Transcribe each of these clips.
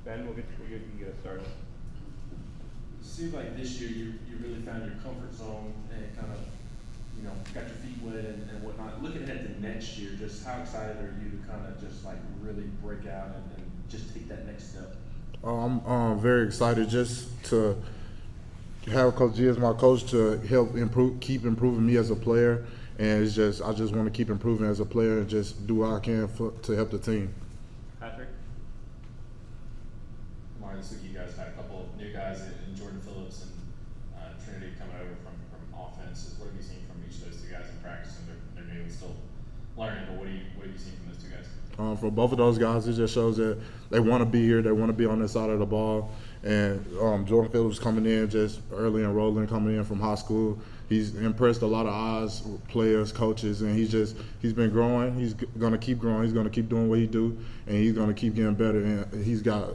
Ben, you can get us started. Seems like this year you really found your comfort zone and kind of, got your feet wet and whatnot. Looking ahead to next year, just how excited are you to kind of just like really break out and just take that next step? I'm very excited just to have Coach G as my coach to help improve, keep improving me as a player, and I just want to keep improving as a player and just do what I can to help the team. Patrick? Omari, this week you guys had a couple of new guys in Jordan Phillips and Trinity coming over from offense. What have you seen from each of those two guys in practice? And they're new and still learning, but what have you seen from those two guys? For both of those guys, it just shows that they want to be here. They want to be on this side of the ball. And Jordan Phillips coming in just early enrolling, coming in from high school. He's impressed a lot of eyes, players, coaches, and he's been growing. He's going to keep growing. He's going to keep doing what he do, and he's going to keep getting better. And he's got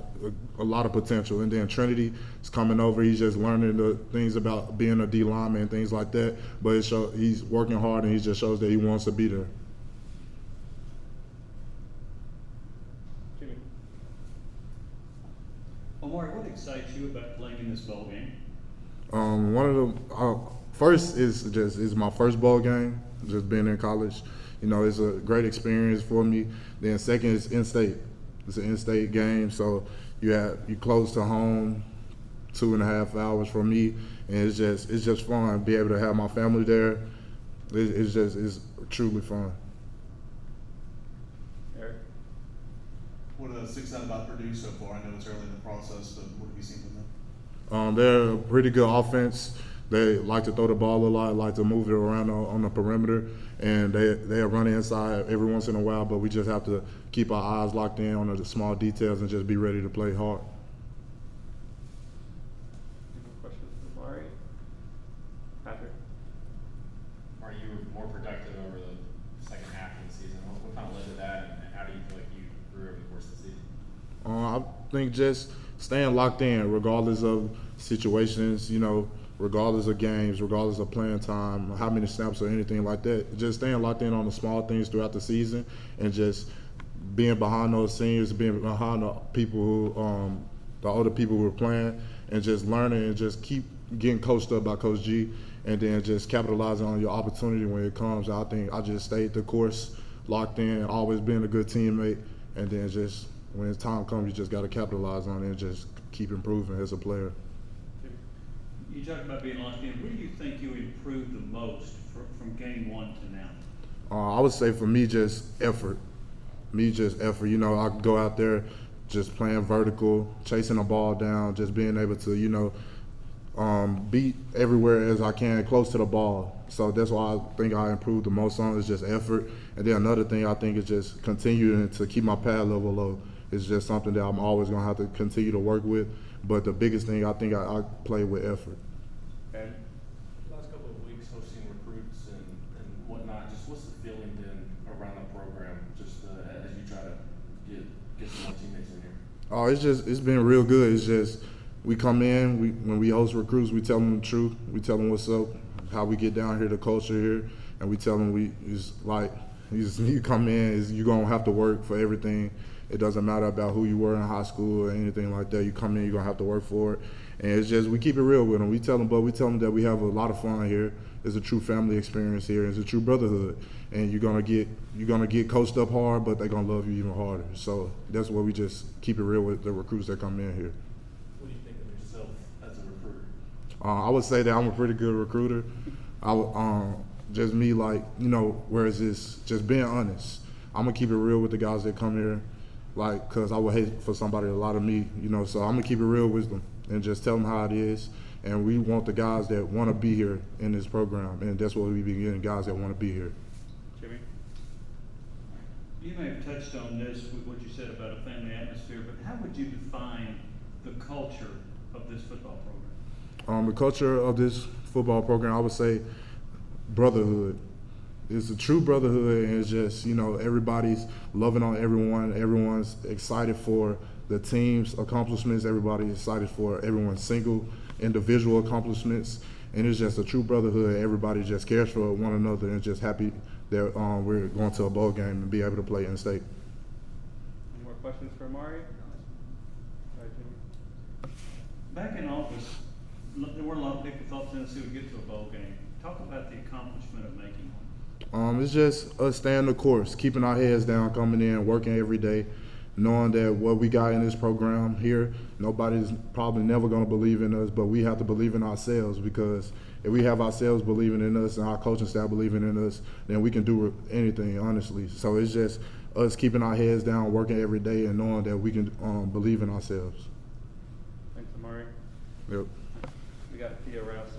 a lot of potential. And then Trinity is coming over. He's just learning the things about being a D lineman and things like that. But he's working hard, and he just shows that he wants to be there. Omari, what excites you about playing in this bowl game? One of the first is my first bowl game, just being in college. It's a great experience for me. Then second is in-state. It's an in-state game, so you close to home, 2.5 hours from me, and it's just fun. Be able to have my family there. It's truly fun. Eric? What sticks out about Purdue so far? I know it's early in the process, but what have you seen from them? They're a pretty good offense. They like to throw the ball a lot, like to move it around on the perimeter, and they run inside every once in a while, but we just have to keep our eyes locked in on the small details and just be ready to play hard. Any more questions for Omari? Patrick? Are you more productive over the second half of the season? What kind of led to that, and how do you feel like you grew over the course of the season? I think just staying locked in, regardless of situations, regardless of games, regardless of playing time, how many snaps or anything like that. Just staying locked in on the small things throughout the season, and just being behind those seniors, being behind the people who, the older people who are playing, and just learning and just keep getting coached up by Coach G, and then just capitalizing on your opportunity when it comes. I think I just stayed the course, locked in, always being a good teammate, and then just when time comes, you just got to capitalize on it and just keep improving as a player. You talked about being locked in. Where do you think you improved the most from game one to now? I would say for me, just effort. I go out there just playing vertical, chasing the ball down, just being able to, be everywhere as I can, close to the ball. So that's why I think I improved the most on is just effort. And then another thing I think is just continuing to keep my pad level low. It's just something that I'm always going to have to continue to work with. But the biggest thing, I think I play with effort. Ben? Last couple of weeks hosting recruits and whatnot, just what's the feeling then around the program, just as you try to get some more teammates in here? Oh, it's been real good. It's just we come in, when we host recruits, we tell them the truth. We tell them what's up, how we get down here, the culture here, and we tell them you come in, you're going to have to work for everything. It doesn't matter about who you were in high school or anything like that. You come in, you're going to have to work for it. And it's just, we keep it real with them. We tell them that we have a lot of fun here. It's a true family experience here. It's a true brotherhood. And you're gonna get coached up hard, but they're gonna love you even harder. So that's why we just keep it real with the recruits that come in here. What do you think of yourself as a recruiter? I would say that I'm a pretty good recruiter. Just me, whereas it's just being honest. I'm gonna keep it real with the guys that come here. Cause I would hate for somebody to lie to me, so I'm gonna keep it real with them and just tell them how it is. And we want the guys that want to be here in this program, and that's what we be getting, guys that want to be here. Jimmy? You may have touched on this with what you said about a family atmosphere, but how would you define the culture of this football program? The culture of this football program, I would say brotherhood. It's a true brotherhood, and it's just, everybody's loving on everyone. Everyone's excited for the team's accomplishments. Everybody's excited for everyone's single individual accomplishments. And it's just a true brotherhood. Everybody just cares for one another and just happy that we're going to a bowl game and be able to play in state. Any more questions for Omari? Right, Jimmy? Back in August, there were a lot of people thought Tennessee would get to a bowl game. Talk about the accomplishment of making one. It's just us staying the course, keeping our heads down, coming in, working every day, knowing that what we got in this program here, nobody's probably never going to believe in us, but we have to believe in ourselves, because if we have ourselves believing in us and our coaching staff believing in us, then we can do anything, honestly. So it's just us keeping our heads down, working every day, and knowing that we can believe in ourselves. Thanks, Omari. Yep. We got Thea Rouse